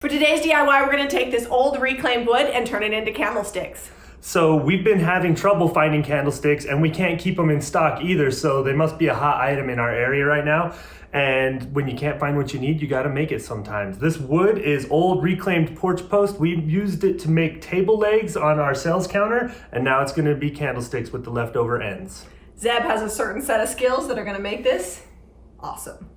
For today's DIY, we're going to take this old reclaimed wood and turn it into candlesticks. So we've been having trouble finding candlesticks and we can't keep them in stock either, so they must be a hot item in our area right now. And when you can't find what you need, you got to make it sometimes. This wood is old reclaimed porch post. We used it to make table legs on our sales counter, and now it's going to be candlesticks with the leftover ends. Zeb has a certain set of skills that are going to make this awesome.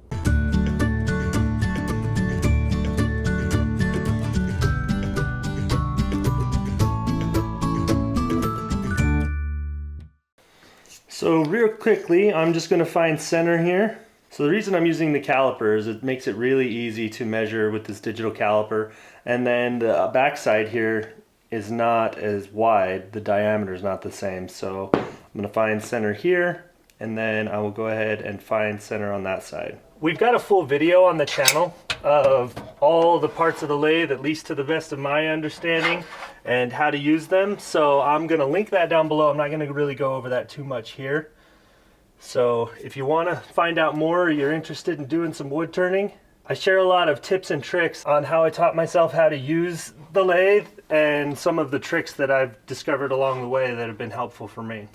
So real quickly, I'm just going to find center here. So the reason I'm using the calipers, it makes it really easy to measure with this digital caliper. And then the backside here is not as wide. The diameter is not the same. So I'm going to find center here, and then I will go ahead and find center on that side. We've got a full video on the channel of all the parts of the lathe, at least to the best of my understanding, and how to use them. So I'm going to link that down below. I'm not going to really go over that too much here. So if you want to find out more, or you're interested in doing some wood turning, I share a lot of tips and tricks on how I taught myself how to use the lathe and some of the tricks that I've discovered along the way that have been helpful for me.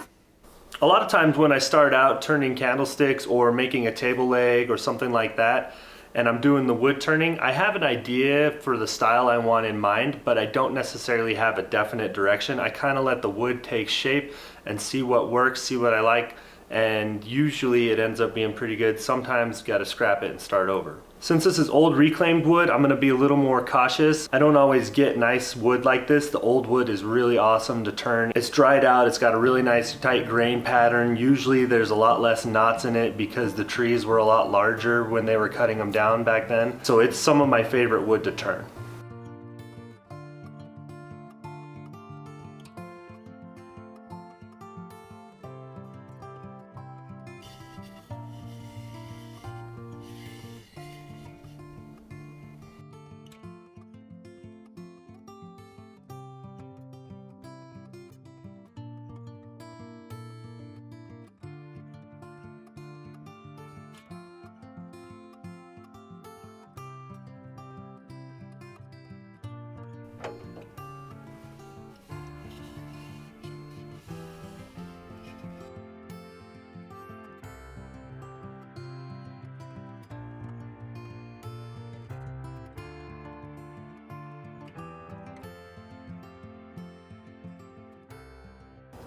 A lot of times when I start out turning candlesticks or making a table leg or something like that, and I'm doing the wood turning, I have an idea for the style I want in mind, but I don't necessarily have a definite direction. I kind of let the wood take shape and see what works, see what I like, and usually it ends up being pretty good. Sometimes you got to scrap it and start over. Since this is old reclaimed wood, I'm going to be a little more cautious. I don't always get nice wood like this. The old wood is really awesome to turn. It's dried out, it's got a really nice tight grain pattern. Usually there's a lot less knots in it because the trees were a lot larger when they were cutting them down back then. So it's some of my favorite wood to turn.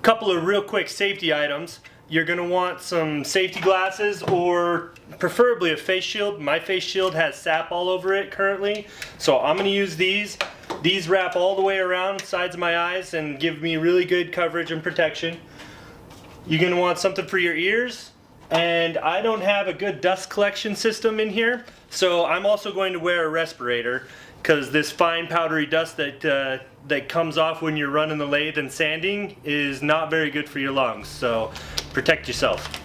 Couple of real quick safety items. You're going to want some safety glasses or preferably a face shield. My face shield has sap all over it currently, so I'm going to use these. These wrap all the way around sides of my eyes and give me really good coverage and protection. You're going to want something for your ears, and I don't have a good dust collection system in here, so I'm also going to wear a respirator because this fine powdery dust that comes off when you're running the lathe and sanding is not very good for your lungs, so protect yourself.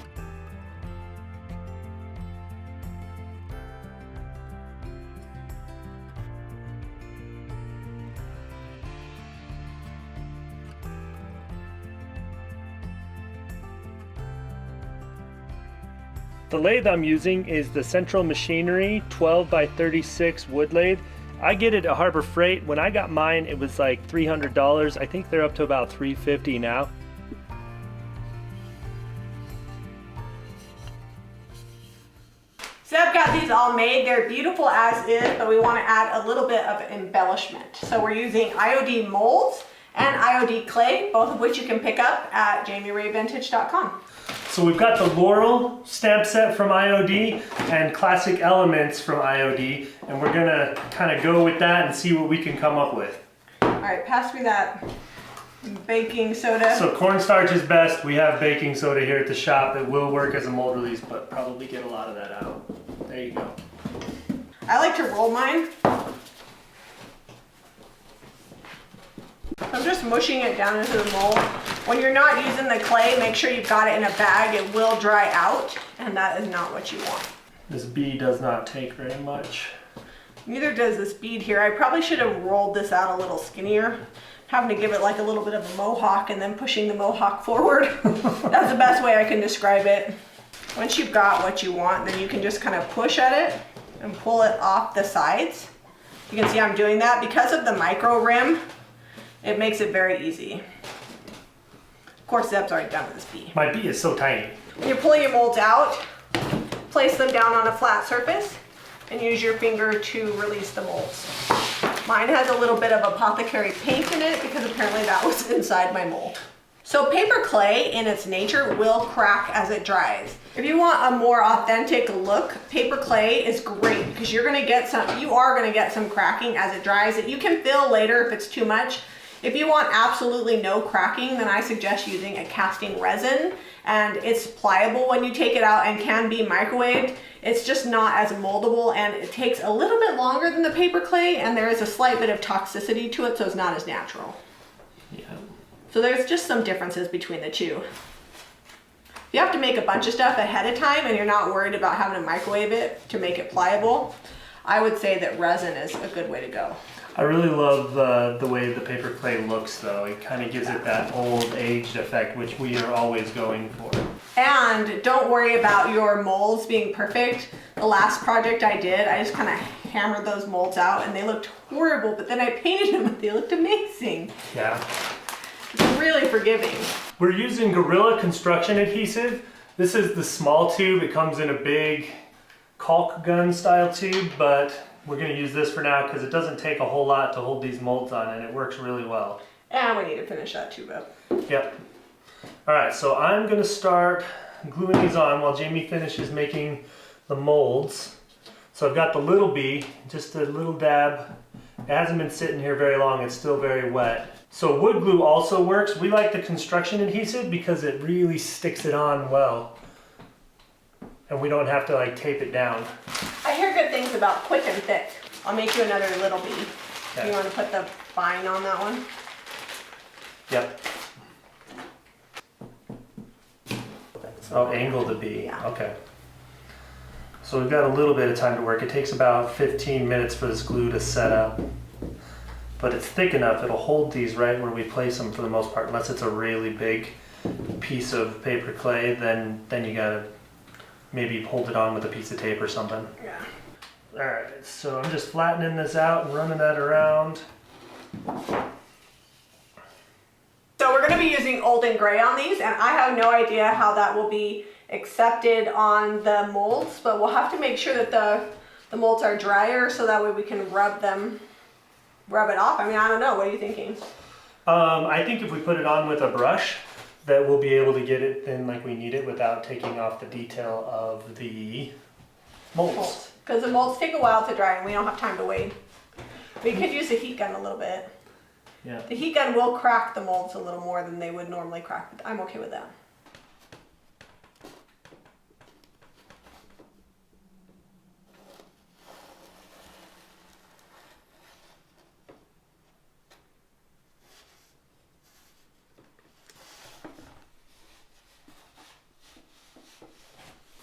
The lathe I'm using is the Central Machinery 12 by 36 wood lathe. I get it at Harbor Freight. When I got mine, it was like $300. I think they're up to about $350 now. Zeb got these all made. They're beautiful as is, but we want to add a little bit of embellishment. So we're using IOD molds and IOD clay, both of which you can pick up at JamiRayVintage.com. So we've got the Laurel stamp set from IOD and Classic Elements from IOD, and we're gonna kind of go with that and see what we can come up with. All right, pass me that baking soda. So cornstarch is best. We have baking soda here at the shop. It will work as a mold release, but probably get a lot of that out. There you go. I like to roll mine. I'm just mushing it down into the mold. When you're not using the clay, make sure you've got it in a bag. It will dry out, and that is not what you want. This bead does not take very much. Neither does this bead here. I probably should have rolled this out a little skinnier. Having to give it like a little bit of a mohawk and then pushing the mohawk forward. That's the best way I can describe it. Once you've got what you want, then you can just kind of push at it and pull it off the sides. You can see I'm doing that because of the micro rim. It makes it very easy. Of course, Zeb's already done with this bee. My bee is so tiny. When you're pulling your molds out, place them down on a flat surface and use your finger to release the molds. Mine has a little bit of apothecary paint in it because apparently that was inside my mold. So paper clay in its nature will crack as it dries. If you want a more authentic look, paper clay is great because you are gonna get some cracking as it dries that you can fill later if it's too much. If you want absolutely no cracking, then I suggest using a casting resin, and it's pliable when you take it out and can be microwaved. It's just not as moldable, and it takes a little bit longer than the paper clay, and there is a slight bit of toxicity to it, so it's not as natural. Yeah. So there's just some differences between the two. If you have to make a bunch of stuff ahead of time and you're not worried about having to microwave it to make it pliable, I would say that resin is a good way to go. I really love the way the paper clay looks though. It kind of gives it that old aged effect, which we are always going for. And don't worry about your molds being perfect. The last project I did, I just kind of hammered those molds out and they looked horrible, but then I painted them and they looked amazing. Yeah. It's really forgiving. We're using Guerilla construction adhesive. This is the small tube. It comes in a big caulk gun style tube, but we're going to use this for now because it doesn't take a whole lot to hold these molds on, and it works really well. And we need to finish that tube up. Yep. All right, so I'm going to start gluing these on while Jami finishes making the molds. So I've got the little bee, just a little dab. It hasn't been sitting here very long. It's still very wet. So wood glue also works. We like the construction adhesive because it really sticks it on well. And we don't have to like tape it down. I hear good things about quick and thick. I'll make you another little bee. Okay. You want to put the vine on that one? Yep. Oh, angle the bee. Yeah. Okay. So we've got a little bit of time to work. It takes about 15 minutes for this glue to set up. But it's thick enough, it'll hold these right where we place them for the most part. Unless it's a really big piece of paper clay, then you gotta maybe hold it on with a piece of tape or something. Yeah. All right, so I'm just flattening this out and running that around. So we're going to be using old and gray on these, and I have no idea how that will be accepted on the molds, but we'll have to make sure that the molds are drier so that way we can rub it off. I mean, I don't know. What are you thinking? I think if we put it on with a brush, that we'll be able to get it in like we need it without taking off the detail of the molds. Because the molds take a while to dry and we don't have time to wait. We could use the heat gun a little bit. Yeah. The heat gun will crack the molds a little more than they would normally crack, but I'm okay with that.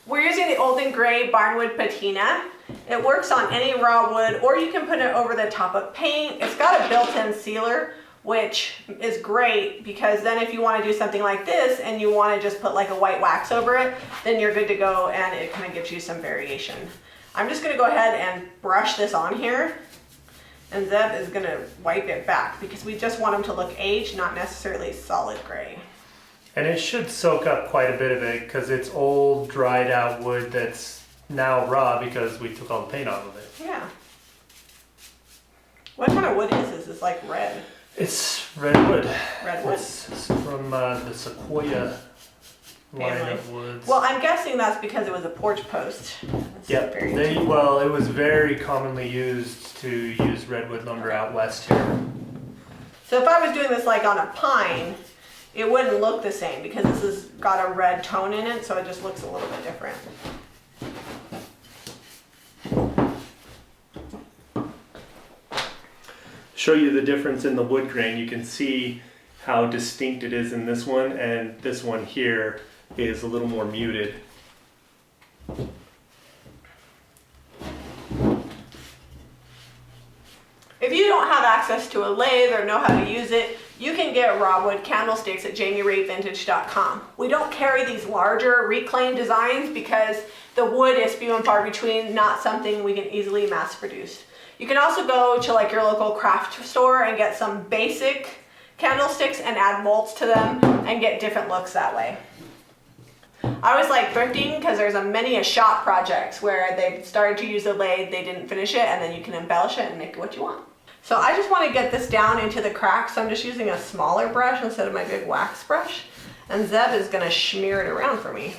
We're using the old and gray barnwood patina. It works on any raw wood, or you can put it over the top of paint. It's got a built-in sealer, which is great because then if you want to do something like this and you want to just put like a white wax over it, then you're good to go and it kind of gives you some variation. I'm just going to go ahead and brush this on here, and Zeb is going to wipe it back because we just want them to look aged, not necessarily solid gray. And it should soak up quite a bit of it because it's old, dried out wood that's now raw because we took all the paint off of it. Yeah. What kind of wood is this? It's like red. It's redwood. Redwood. It's from the sequoia line Family. of woods. Well, I'm guessing that's because it was a porch post. Yep. Well, it was very commonly used to use redwood lumber out west here. So if I was doing this like on a pine, it wouldn't look the same because this has got a red tone in it, so it just looks a little bit different. Show you the difference in the wood grain. You can see how distinct it is in this one, and this one here is a little more muted. If you don't have access to a lathe or know how to use it, you can get raw wood candlesticks at JamiRaeVintage.com. We don't carry these larger reclaimed designs because the wood is few and far between, not something we can easily mass produce. You can also go to like your local craft store and get some basic candlesticks and add molds to them and get different looks that way. I always like thrifting because there's many shop projects where they've started to use a lathe, they didn't finish it, and then you can embellish it and make it what you want. So I just want to get this down into the cracks, so I'm just using a smaller brush instead of my big wax brush. And Zeb is going to smear it around for me.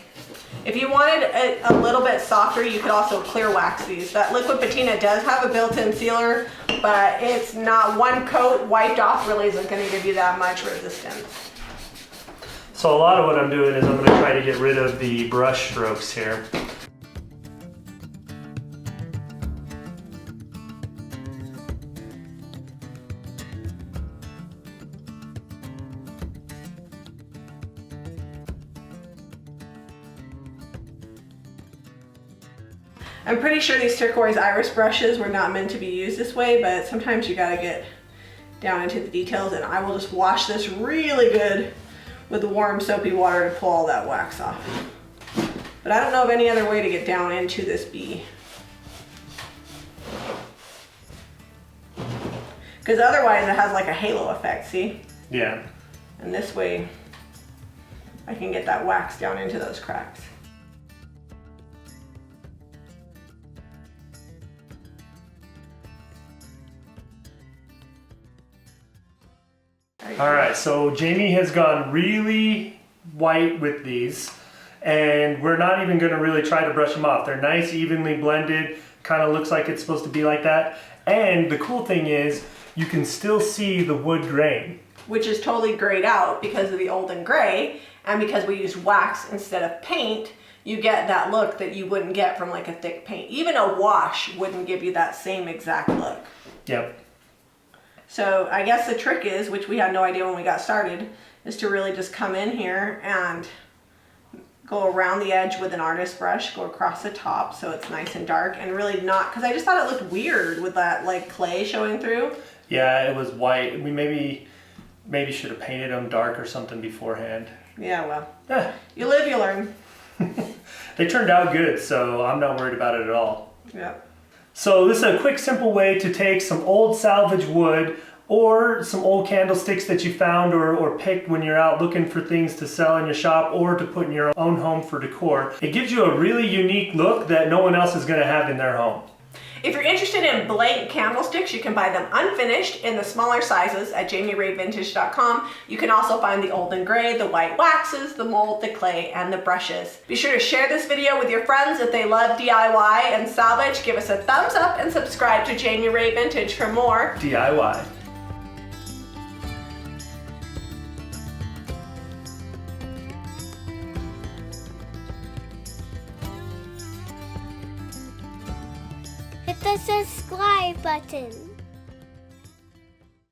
If you wanted it a little bit softer, you could also clear wax these. That liquid patina does have a built-in sealer, but it's not one coat wiped off really isn't going to give you that much resistance. So a lot of what I'm doing is I'm going to try to get rid of the brush strokes here. I'm pretty sure these turquoise iris brushes were not meant to be used this way, but sometimes you gotta get down into the details, and I will just wash this really good with the warm soapy water to pull all that wax off. But I don't know of any other way to get down into this bee. Because otherwise it has like a halo effect, see? Yeah. And this way I can get that wax down into those cracks. All right, so Jami has gone really white with these, and we're not even going to really try to brush them off. They're nice, evenly blended, kind of looks like it's supposed to be like that. And the cool thing is you can still see the wood grain. Which is totally grayed out because of the olden gray, and because we use wax instead of paint, you get that look that you wouldn't get from like a thick paint. Even a wash wouldn't give you that same exact look. Yep. So I guess the trick is, which we had no idea when we got started, is to really just come in here and go around the edge with an artist brush, go across the top so it's nice and dark, and really not, because I just thought it looked weird with that like clay showing through. Yeah, it was white. We maybe should have painted them dark or something beforehand. Yeah, well, you live, you learn. They turned out good, so I'm not worried about it at all. Yep. So this is a quick, simple way to take some old salvage wood or some old candlesticks that you found or picked when you're out looking for things to sell in your shop or to put in your own home for decor. It gives you a really unique look that no one else is going to have in their home. If you're interested in blank candlesticks, you can buy them unfinished in the smaller sizes at JamiRayVintage.com. You can also find the old and gray, the white waxes, the mold, the clay, and the brushes. Be sure to share this video with your friends if they love DIY and salvage. Give us a thumbs up and subscribe to Jami Ray Vintage for more DIY. Hit the subscribe button.